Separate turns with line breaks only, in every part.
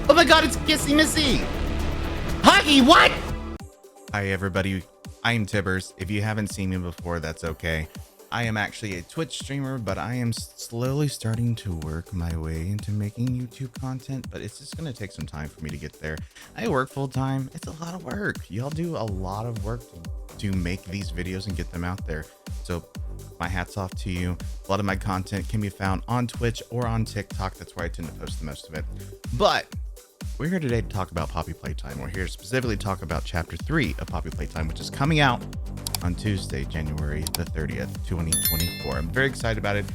Oh my god, it's Kissy Missy! Huggy, what? Hi everybody, I'm Tibbers. If you haven't seen me before, that's okay. I am actually a Twitch streamer, but I am slowly starting to work my way into making YouTube content, but it's just going to take some time for me to get there. I work full time. It's a lot of work. Y'all do a lot of work to make these videos and get them out there. So my hat's off to you. A lot of my content can be found on Twitch or on TikTok. That's where I tend to post the most of it. But we're here today to talk about Poppy Playtime. We're here to specifically talk about Chapter 3 of Poppy Playtime, which is coming out on Tuesday, January the 30th, 2024. I'm very excited about it.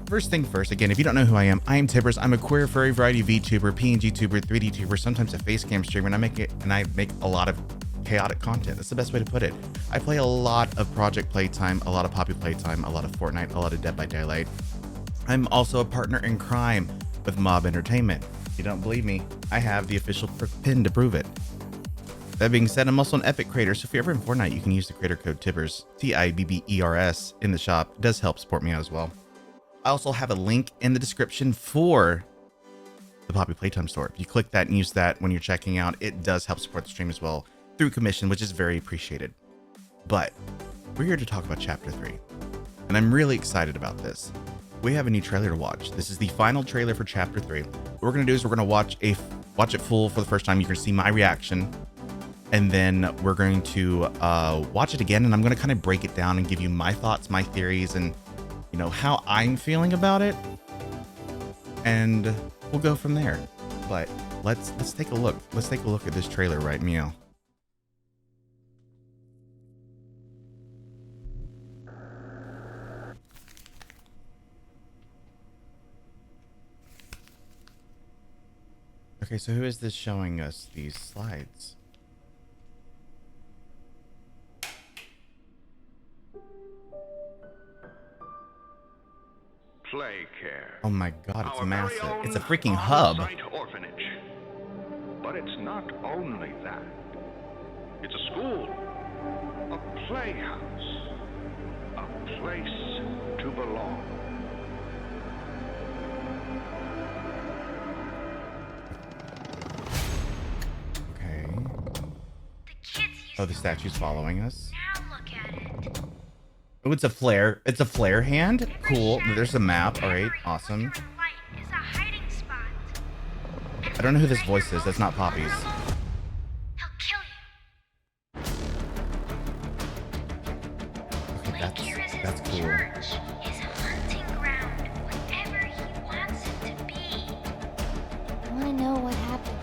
First thing first, again, if you don't know who I am Tibbers. I'm a queer furry variety VTuber, PNG tuber, 3D tuber, sometimes a face cam streamer, and I make a lot of chaotic content. That's the best way to put it. I play a lot of Project Playtime, a lot of Poppy Playtime, a lot of Fortnite, a lot of Dead by Daylight. I'm also a partner in crime with Mob Entertainment. If you don't believe me, I have the official pin to prove it. That being said, I'm also an Epic creator, so if you're ever in Fortnite, you can use the creator code Tibbers, Tibbers, in the shop. It does help support me out as well. I also have a link in the description for the Poppy Playtime store. If you click that and use that when you're checking out, it does help support the stream as well through commission, which is very appreciated. But we're here to talk about Chapter 3, and I'm really excited about this. We have a new trailer to watch. This is the final trailer for Chapter 3. What we're going to do is we're going to watch it full for the first time. You can see my reaction. And then we're going to watch it again, and I'm going to kind of break it down and give you my thoughts, my theories, and how I'm feeling about it. And we'll go from there. But let's take a look. Let's take a look at this trailer right meow. Okay, so who is this showing us these slides?
Play Care.
Oh my god, it's
Our
massive.
very own
It's a freaking hub.
on-site orphanage. But it's not only that. It's a school, a playhouse, a place to belong.
Okay. Oh, the statue's following us.
Now look at it.
Oh, it's a flare. It's a flare hand. Cool. There's a map. All right. Awesome. I don't know who this voice is. That's not Poppy's.
He'll kill you.
Okay, that's cool.
Church, his hunting ground, whatever he wants it to be.
I want to know what happened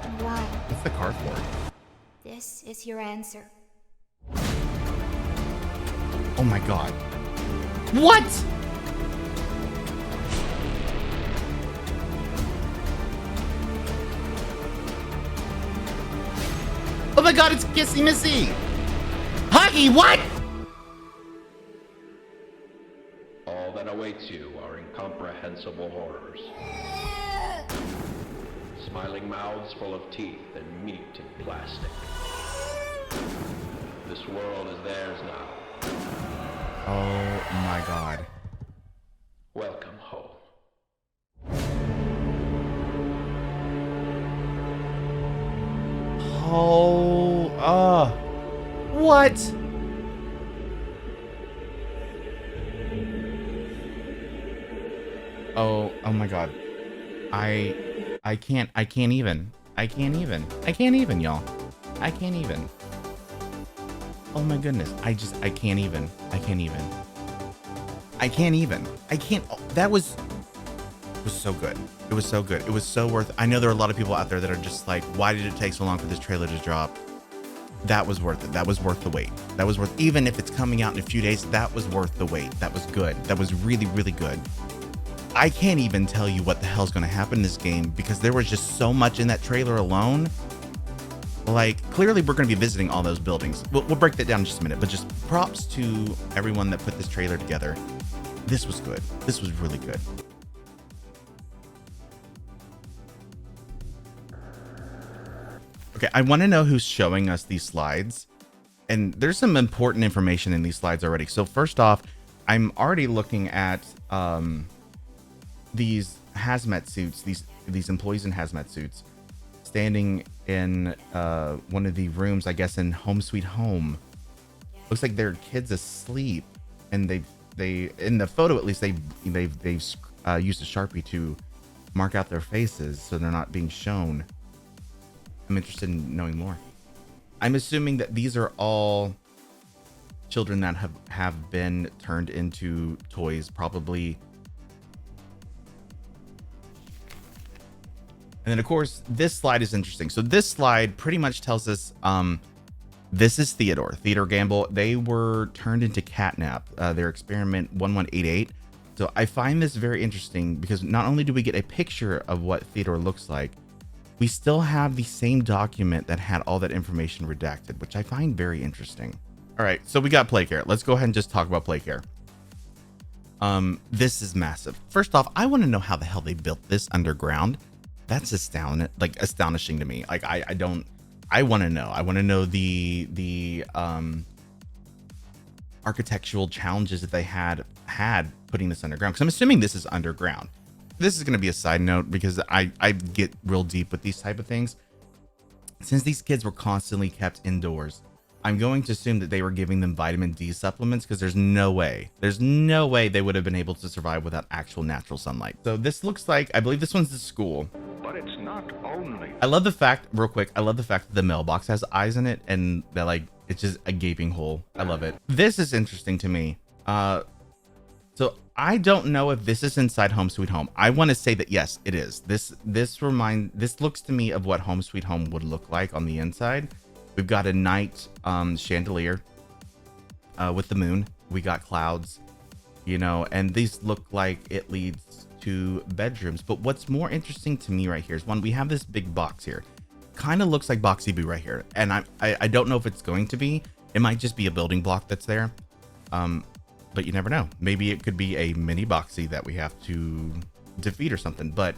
and why.
What's the card for?
This is your answer.
Oh my god. What? Oh my god, it's Kissy Missy! Huggy, what?
All that awaits you are incomprehensible horrors. Smiling mouths full of teeth and meat and plastic. This world is theirs now.
Oh my god.
Welcome home.
Oh, what? Oh my god. I can't even, y'all. I can't even. Oh my goodness. I can't even. That was so good. It was so good. It was so worth. I know there are a lot of people out there that are just like, why did it take so long for this trailer to drop? That was worth it. That was worth the wait. That was worth, even if it's coming out in a few days, that was worth the wait. That was good. That was really, really good. I can't even tell you what the hell's going to happen in this game because there was just so much in that trailer alone. Like, clearly we're going to be visiting all those buildings. We'll break that down in just a minute, but just props to everyone that put this trailer together. This was good. This was really good. Okay, I want to know who's showing us these slides. And there's some important information in these slides already. So first off, I'm already looking at these hazmat suits, these these employees in hazmat suits standing in one of the rooms, I guess in Home Sweet Home. Looks like their kids asleep, and they in the photo at least they've used a Sharpie to mark out their faces so they're not being shown. I'm interested in knowing more. I'm assuming that these are all children that have been turned into toys, probably. And then of course this slide is interesting. So this slide pretty much tells us this is Theodore Gamble. They were turned into Catnap, their experiment 1188. So I find this very interesting because not only do we get a picture of what Theodore looks like, we still have the same document that had all that information redacted, which I find very interesting. All right, so we got Playcare. Let's go ahead and just talk about Playcare. This is massive. First off, I want to know how the hell they built this underground. That's astonishing to me. Like I want to know. I want to know the architectural challenges that they had putting this underground, because I'm assuming this is underground. This is going to be a side note because I get real deep with these type of things. Since these kids were constantly kept indoors, I'm going to assume that they were giving them vitamin D supplements, because there's no way they would have been able to survive without actual natural sunlight. So this looks like, I believe this one's the school.
But it's not only.
I love the fact, real quick, I love the fact that the mailbox has eyes in it and that like it's just a gaping hole. I love it. This is interesting to me. So I don't know if this is inside Home Sweet Home. I want to say that yes, it is. This looks to me of what Home Sweet Home would look like on the inside. We've got a night chandelier with the moon. We got clouds, you know, and these look like it leads to bedrooms. But what's more interesting to me right here is one, we have this big box here. Kind of looks like Boxy Boo right here. And I don't know if it's going to be. It might just be a building block that's there. But you never know. Maybe it could be a mini Boxy that we have to defeat or something. But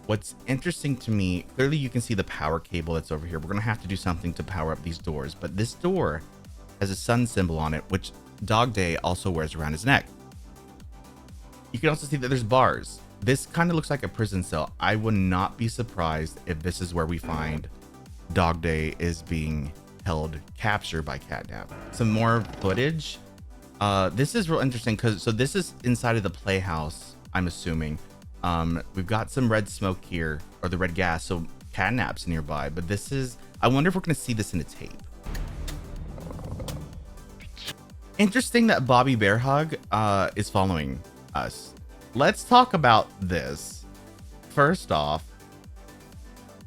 what's interesting to me, clearly you can see the power cable that's over here. We're going to have to do something to power up these doors. But this door has a sun symbol on it, which Dog Day also wears around his neck. You can also see that there's bars. This kind of looks like a prison cell. I would not be surprised if this is where we find Dog Day is being held captured by Catnap. Some more footage. This is real interesting because this is inside of the playhouse, I'm assuming. We've got some red smoke here, or the red gas, so Catnap's nearby. But this is, I wonder if we're going to see this in a tape. Interesting that Bobby Bear Hog is following us. Let's talk about this. First off,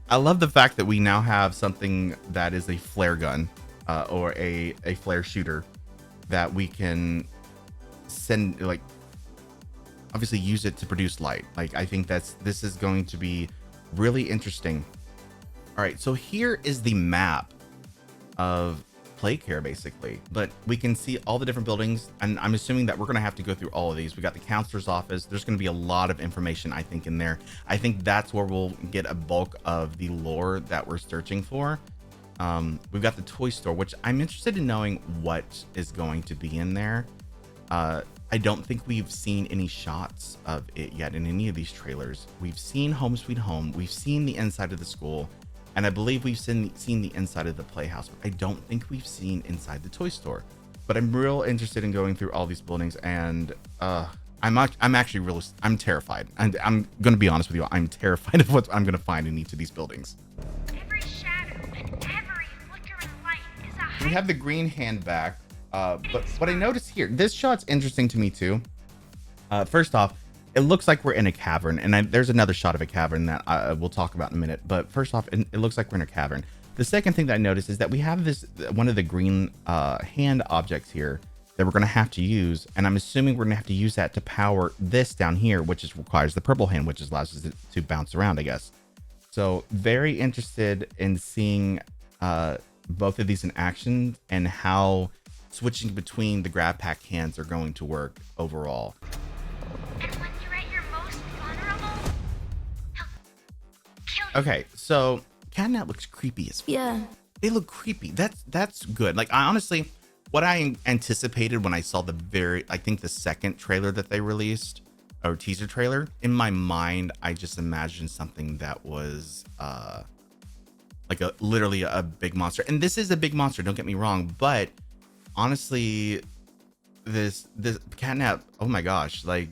I love the fact that we now have something that is a flare gun or a flare shooter that we can send, like, obviously use it to produce light. Like, I think this is going to be really interesting. All right, so here is the map of Playcare basically, but we can see all the different buildings, and I'm assuming that we're going to have to go through all of these. We got the counselor's office. There's going to be a lot of information, I think, in there. I think that's where we'll get a bulk of the lore that we're searching for. We've got the toy store, which I'm interested in knowing what is going to be in there. I don't think we've seen any shots of it yet in any of these trailers. We've seen Home Sweet Home. We've seen the inside of the school. And I believe we've seen the inside of the playhouse. But I don't think we've seen inside the toy store. But I'm real interested in going through all these buildings. And I'm terrified. And I'm going to be honest with you. I'm terrified of what I'm going to find in each of these buildings.
Every shadow and every flickering light is a
We have the green hand back. But what I noticed here, this shot's interesting to me too. First off, it looks like we're in a cavern, and there's another shot of a cavern that we'll talk about in a minute. But first off, it looks like we're in a cavern. The second thing that I noticed is that we have one of the green hand objects here that we're going to have to use, and I'm assuming we're going to have to use that to power this down here, which requires the purple hand, which allows us to bounce around, I guess. So very interested in seeing both of these in action and how switching between the grab pack hands are going to work overall.
And when you're at your most vulnerable, he'll kill you.
Okay, so Catnap looks creepy as fuck.
Yeah.
They look creepy. That's good. Like, I honestly, what I anticipated when I saw I think the second trailer that they released, or teaser trailer, in my mind, I just imagined something that was like literally a big monster. And this is a big monster, don't get me wrong, but honestly, this Catnap, oh my gosh, like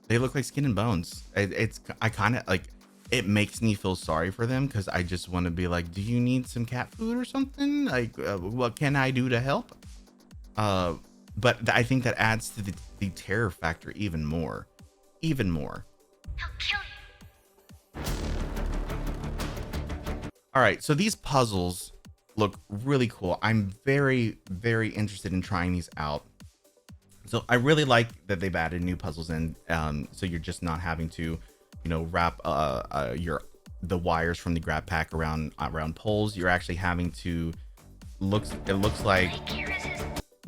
they look like skin and bones. I kind of like, it makes me feel sorry for them because I just want to be like, do you need some cat food or something? Like, what can I do to help? But I think that adds to the terror factor even more.
He'll kill you.
All right, so these puzzles look really cool. I'm very, very interested in trying these out. So I really like that they've added new puzzles in. So you're just not having to, you know, wrap the wires from the grab pack around poles. You're actually having to it looks like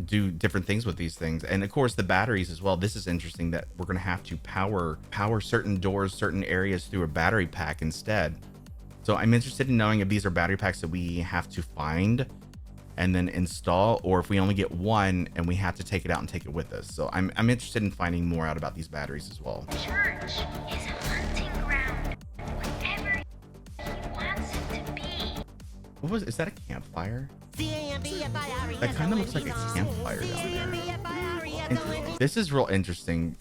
do different things with these things. And of course the batteries as well. This is interesting that we're going to have to power certain doors, certain areas through a battery pack instead. So I'm interested in knowing if these are battery packs that we have to find and then install, or if we only get one and we have to take it out and take it with us. So I'm interested in finding more out about these batteries as well.
Church is a hunting ground. Whatever he wants it to be.
Is that a campfire? That kind of looks like a campfire down there. And this is real interesting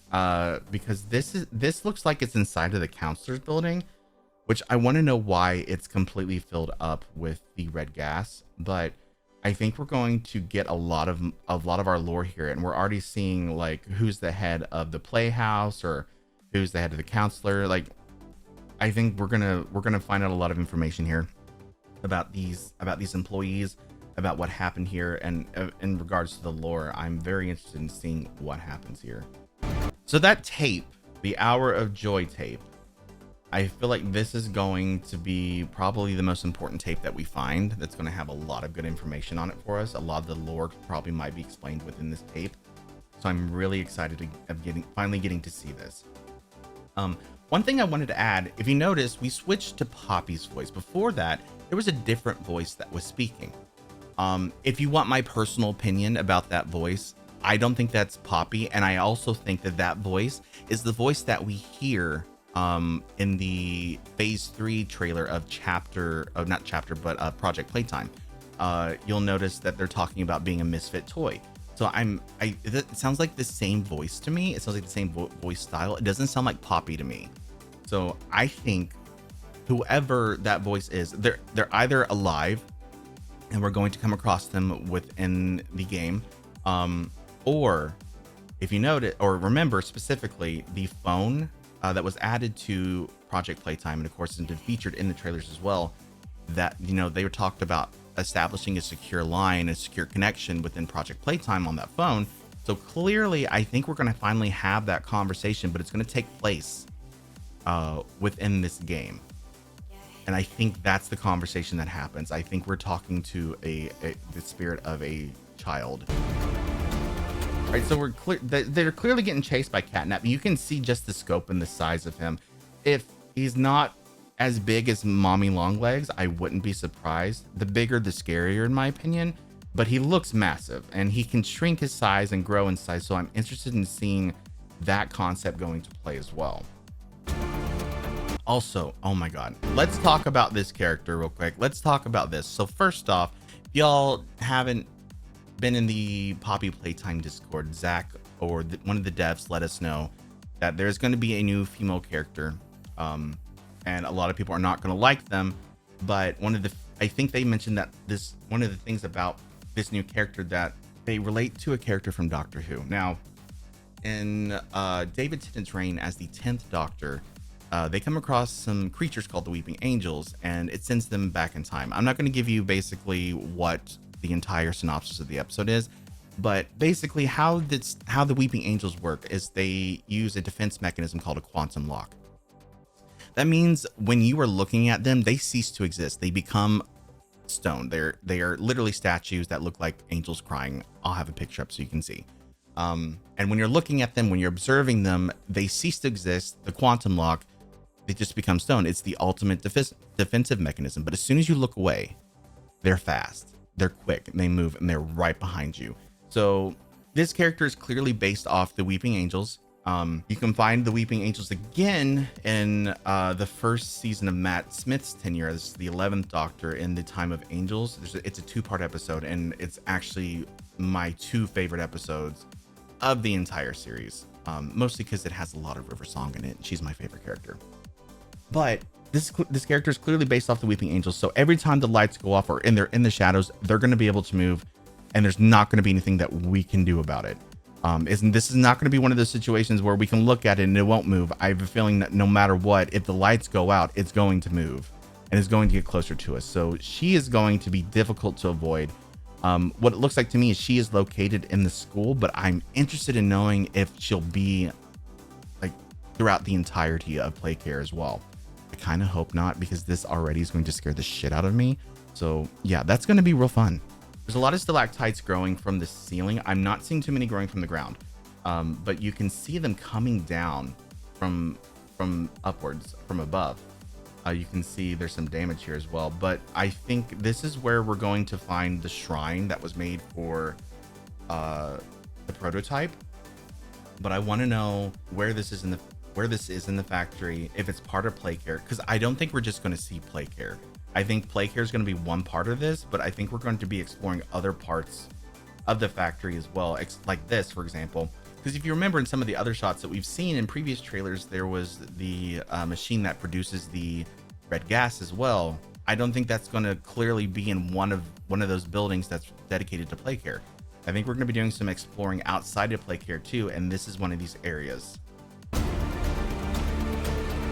because this looks like it's inside of the counselor's building, which I want to know why it's completely filled up with the red gas. But I think we're going to get a lot of our lore here, and we're already seeing like who's the head of the playhouse or who's the head of the counselor. Like, I think we're gonna find out a lot of information here about these employees, about what happened here, and in regards to the lore. I'm very interested in seeing what happens here. So that tape, the Hour of Joy tape, I feel like this is going to be probably the most important tape that we find. That's going to have a lot of good information on it for us. A lot of the lore probably might be explained within this tape. So I'm really excited of finally getting to see this. One thing I wanted to add, if you notice, we switched to Poppy's voice. Before that, there was a different voice that was speaking. If you want my personal opinion about that voice, I don't think that's Poppy. And I also think that voice is the voice that we hear in the phase 3 trailer of Project Playtime. You'll notice that they're talking about being a misfit toy. So it sounds like the same voice to me. It sounds like the same voice style. It doesn't sound like Poppy to me. So I think whoever that voice is, they're either alive and we're going to come across them within the game, or if you notice or remember specifically, the phone that was added to Project Playtime, and of course it's been featured in the trailers as well, that, you know, they were talked about establishing a secure line, a secure connection within Project Playtime on that phone. So clearly I think we're going to finally have that conversation, but it's going to take place within this game. And I think that's the conversation that happens. I think we're talking to the spirit of a child. All right, so they're clearly getting chased by Catnap. You can see just the scope and the size of him. If he's not as big as Mommy Longlegs, I wouldn't be surprised. The bigger, the scarier, in my opinion. But he looks massive, and he can shrink his size and grow in size. So I'm interested in seeing that concept going to play as well. Also, oh my God, let's talk about this character real quick. Let's talk about this. So first off, if y'all haven't been in the Poppy Playtime Discord, Zach or one of the devs let us know that there's going to be a new female character, and a lot of people are not going to like them. But I think they mentioned that one of the things about this new character, that they relate to a character from Doctor Who. Now, in David Tennant's reign as the 10th Doctor, they come across some creatures called the Weeping Angels, and it sends them back in time. I'm not going to give you basically what the entire synopsis of the episode is, but basically how the Weeping Angels work is they use a defense mechanism called a quantum lock. That means when you are looking at them, they cease to exist. They become stone. They are literally statues that look like angels crying. I'll have a picture up so you can see. And when you're looking at them, when you're observing them, they cease to exist. The quantum lock, they just become stone. It's the ultimate defensive mechanism. But as soon as you look away, they're fast, they're quick, and they move, and they're right behind you. So this character is clearly based off the Weeping Angels. You can find the Weeping Angels again in the first season of Matt Smith's tenure as the 11th Doctor in the Time of Angels. It's a 2-part episode, and it's actually my 2 favorite episodes of the entire series. Mostly because it has a lot of River Song in it. She's my favorite character. But this character is clearly based off the Weeping Angels. So every time the lights go off or they're in the shadows, they're going to be able to move, and there's not going to be anything that we can do about it. This is not going to be one of those situations where we can look at it and it won't move. I have a feeling that no matter what, if the lights go out, it's going to move and it's going to get closer to us. So she is going to be difficult to avoid. What it looks like to me is she is located in the school, but I'm interested in knowing if she'll be like throughout the entirety of Play Care as well. I kind of hope not, because this already is going to scare the shit out of me. So yeah, that's going to be real fun. There's a lot of stalactites growing from the ceiling. I'm not seeing too many growing from the ground, but you can see them coming down from upwards, from above. You can see there's some damage here as well, but I think this is where we're going to find the shrine that was made for the prototype. But I want to know where this is in the factory, if it's part of Play Care, because I don't think we're just going to see Play Care. I think Play Care is going to be one part of this, but I think we're going to be exploring other parts of the factory as well, like this, for example. Because if you remember in some of the other shots that we've seen in previous trailers, there was the machine that produces the red gas as well. I don't think that's going to clearly be in one of those buildings that's dedicated to Play Care. I think we're going to be doing some exploring outside of Play Care too, and this is one of these areas.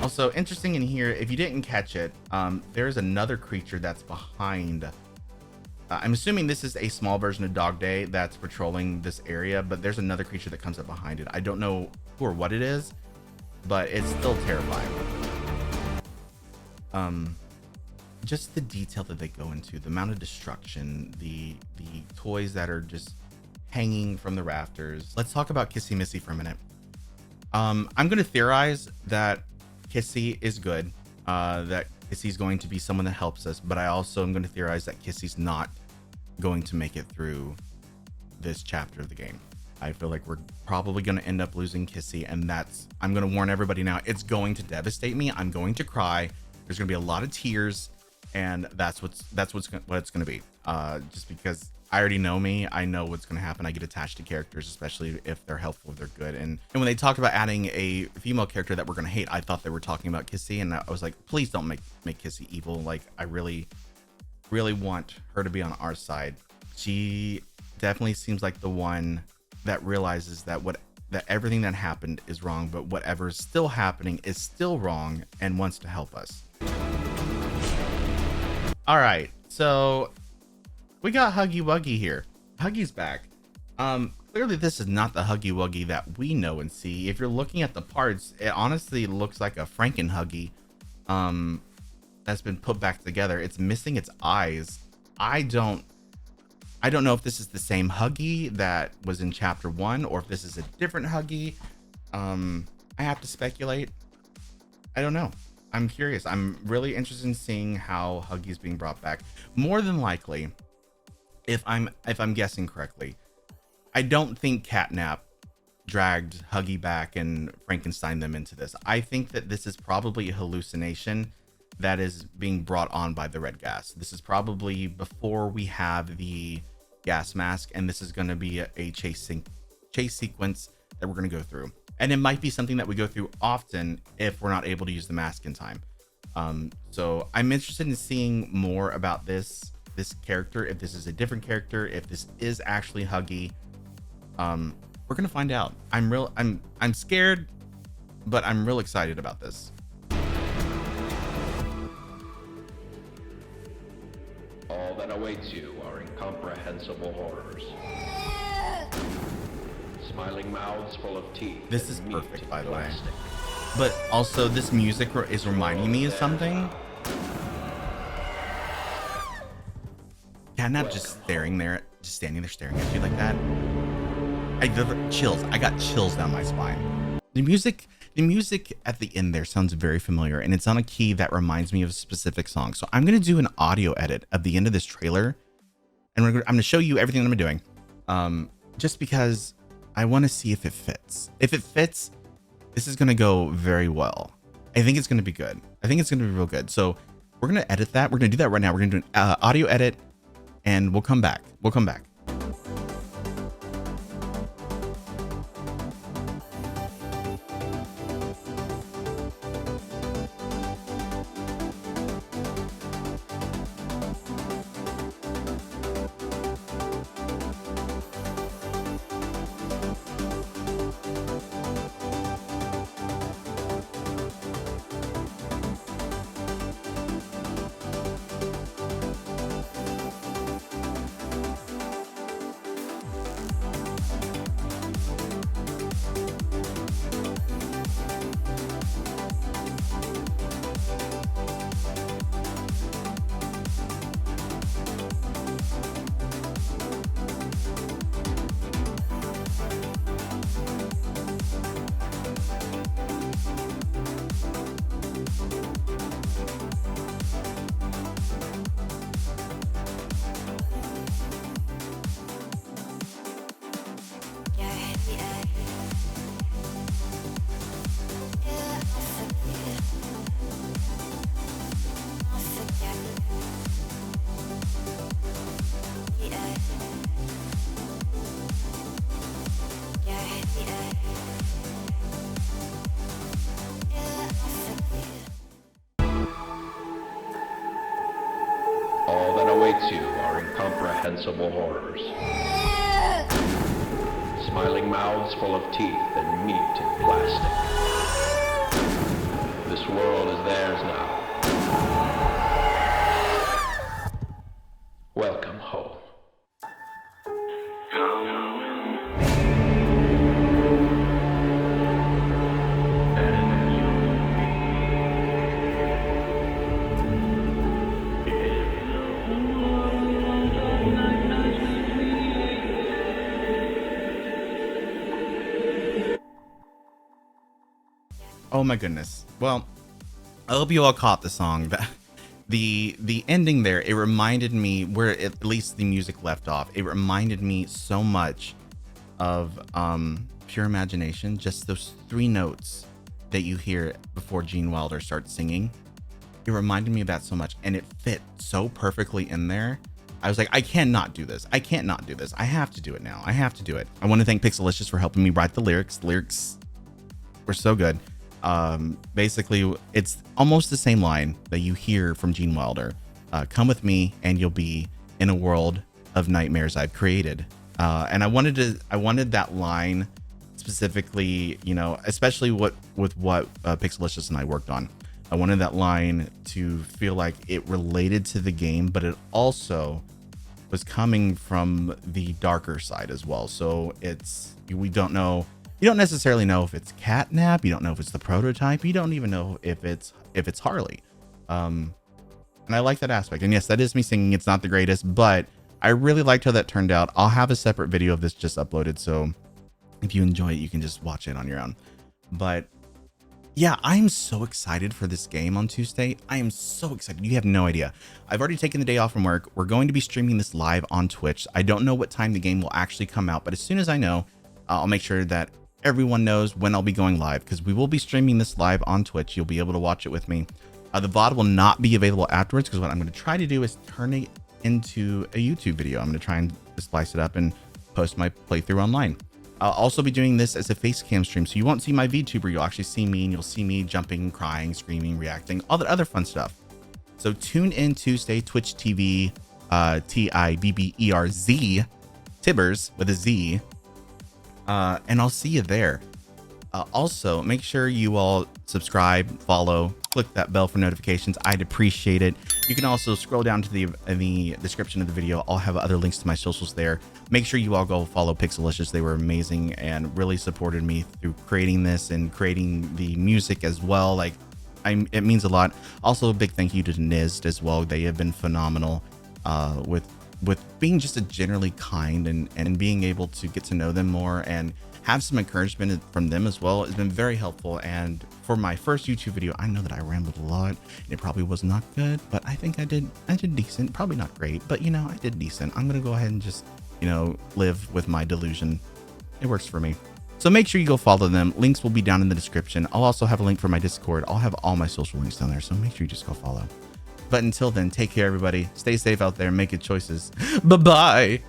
Also interesting in here, if you didn't catch it, there's another creature that's behind. I'm assuming this is a small version of Dog Day that's patrolling this area, but there's another creature that comes up behind it. I don't know who or what it is, but it's still terrifying. Just the detail that they go into, the amount of destruction, the toys that are just hanging from the rafters. Let's talk about Kissy Missy for a minute. I'm going to theorize that Kissy is good, that Kissy's going to be someone that helps us, but I also am going to theorize that Kissy's not going to make it through this chapter of the game. I feel like we're probably going to end up losing Kissy, and I'm going to warn everybody now, it's going to devastate me. I'm going to cry. There's going to be a lot of tears, and that's what it's going to be. Just because I already know me, I know what's going to happen. I get attached to characters, especially if they're helpful, if they're good. And when they talked about adding a female character that we're going to hate, I thought they were talking about Kissy, and I was like, please don't make Kissy evil. Like, I really want her to be on our side. She definitely seems like the one that realizes that everything that happened is wrong, but whatever's still happening is still wrong, and wants to help us. All right, so we got Huggy Wuggy here. Huggy's back. Clearly this is not the Huggy Wuggy that we know and see. If you're looking at the parts, it honestly looks like a Franken Huggy that's been put back together. It's missing its eyes. I don't know if this is the same Huggy that was in chapter 1 or if this is a different Huggy. I have to speculate. I don't know. I'm curious. I'm really interested in seeing how Huggy is being brought back. More than likely, if I'm guessing correctly, I don't think Catnap dragged Huggy back and Frankenstein them into this. I think that this is probably a hallucination that is being brought on by the red gas. This is probably before we have the gas mask, and this is going to be a chase sequence that we're going to go through. And it might be something that we go through often if we're not able to use the mask in time. So I'm interested in seeing more about this character, if this is a different character, if this is actually Huggy. We're gonna find out. I'm scared, but I'm real excited about this.
All that awaits you are incomprehensible horrors. Smiling mouths full of teeth.
This is perfect, by the way. But also, this music is reminding me of something. Catnap just standing there staring at you like that. I got chills down my spine. The music at the end there sounds very familiar, and it's on a key that reminds me of a specific song. So I'm gonna do an audio edit at the end of this trailer, and I'm gonna show you everything that I'm doing. Just because I want to see if it fits. If it fits, this is going to go very well. I think it's going to be good. I think it's going to be real good. So we're going to edit that. We're going to do that right now. We're going to do an audio edit, and we'll come back. We'll come back.
All that awaits you are incomprehensible horrors. Smiling mouths full of teeth and meat and plastic. This world is theirs now. Welcome home.
Oh my goodness. Well, I hope you all caught the song. The ending there, it reminded me where at least the music left off. It reminded me so much of Pure Imagination. Just those 3 notes that you hear before Gene Wilder starts singing. It reminded me of that so much, and it fit so perfectly in there. I was like, I cannot do this. I can't not do this. I have to do it now. I have to do it. I want to thank Pixelishious for helping me write the lyrics. The lyrics were so good. Basically, it's almost the same line that you hear from Gene Wilder. Come with me, and you'll be in a world of nightmares I've created. And I wanted that line specifically, you know, especially with what Pixelicious and I worked on. I wanted that line to feel like it related to the game, but it also was coming from the darker side as well. So we don't know. You don't necessarily know if it's Catnap. You don't know if it's the prototype. You don't even know if it's Harley. And I like that aspect. And yes, that is me singing. It's not the greatest, but I really liked how that turned out. I'll have a separate video of this just uploaded, so if you enjoy it, you can just watch it on your own. But yeah, I'm so excited for this game on Tuesday. I am so excited. You have no idea. I've already taken the day off from work. We're going to be streaming this live on Twitch. I don't know what time the game will actually come out, but as soon as I know, I'll make sure that everyone knows when I'll be going live, because we will be streaming this live on Twitch. You'll be able to watch it with me. The VOD will not be available afterwards, because what I'm going to try to do is turn it into a YouTube video. I'm going to try and splice it up and post my playthrough online. I'll also be doing this as a face cam stream, so you won't see my VTuber. You'll actually see me, and you'll see me jumping, crying, screaming, reacting, all that other fun stuff. So tune in Tuesday, Twitch TV, TIBBERZ, Tibbers with a Z. And I'll see you there. Also, make sure you all subscribe, follow, click that bell for notifications. I'd appreciate it. You can also scroll down to the description of the video. I'll have other links to my socials there. Make sure you all go follow Pixelicious. They were amazing and really supported me through creating this and creating the music as well. Like, it means a lot. Also, a big thank you to Nized as well. They have been phenomenal with being just a generally kind and being able to get to know them more and have some encouragement from them as well has been very helpful. And for my first YouTube video, I know that I rambled a lot and it probably was not good, but I think I did decent. Probably not great, but you know, I did decent. I'm gonna go ahead and just, you know, live with my delusion. It works for me. So make sure you go follow them. Links will be down in the description. I'll also have a link for my Discord. I'll have all my social links down there. So make sure you just go follow. But until then, take care, everybody. Stay safe out there. Make good choices. Bye-bye.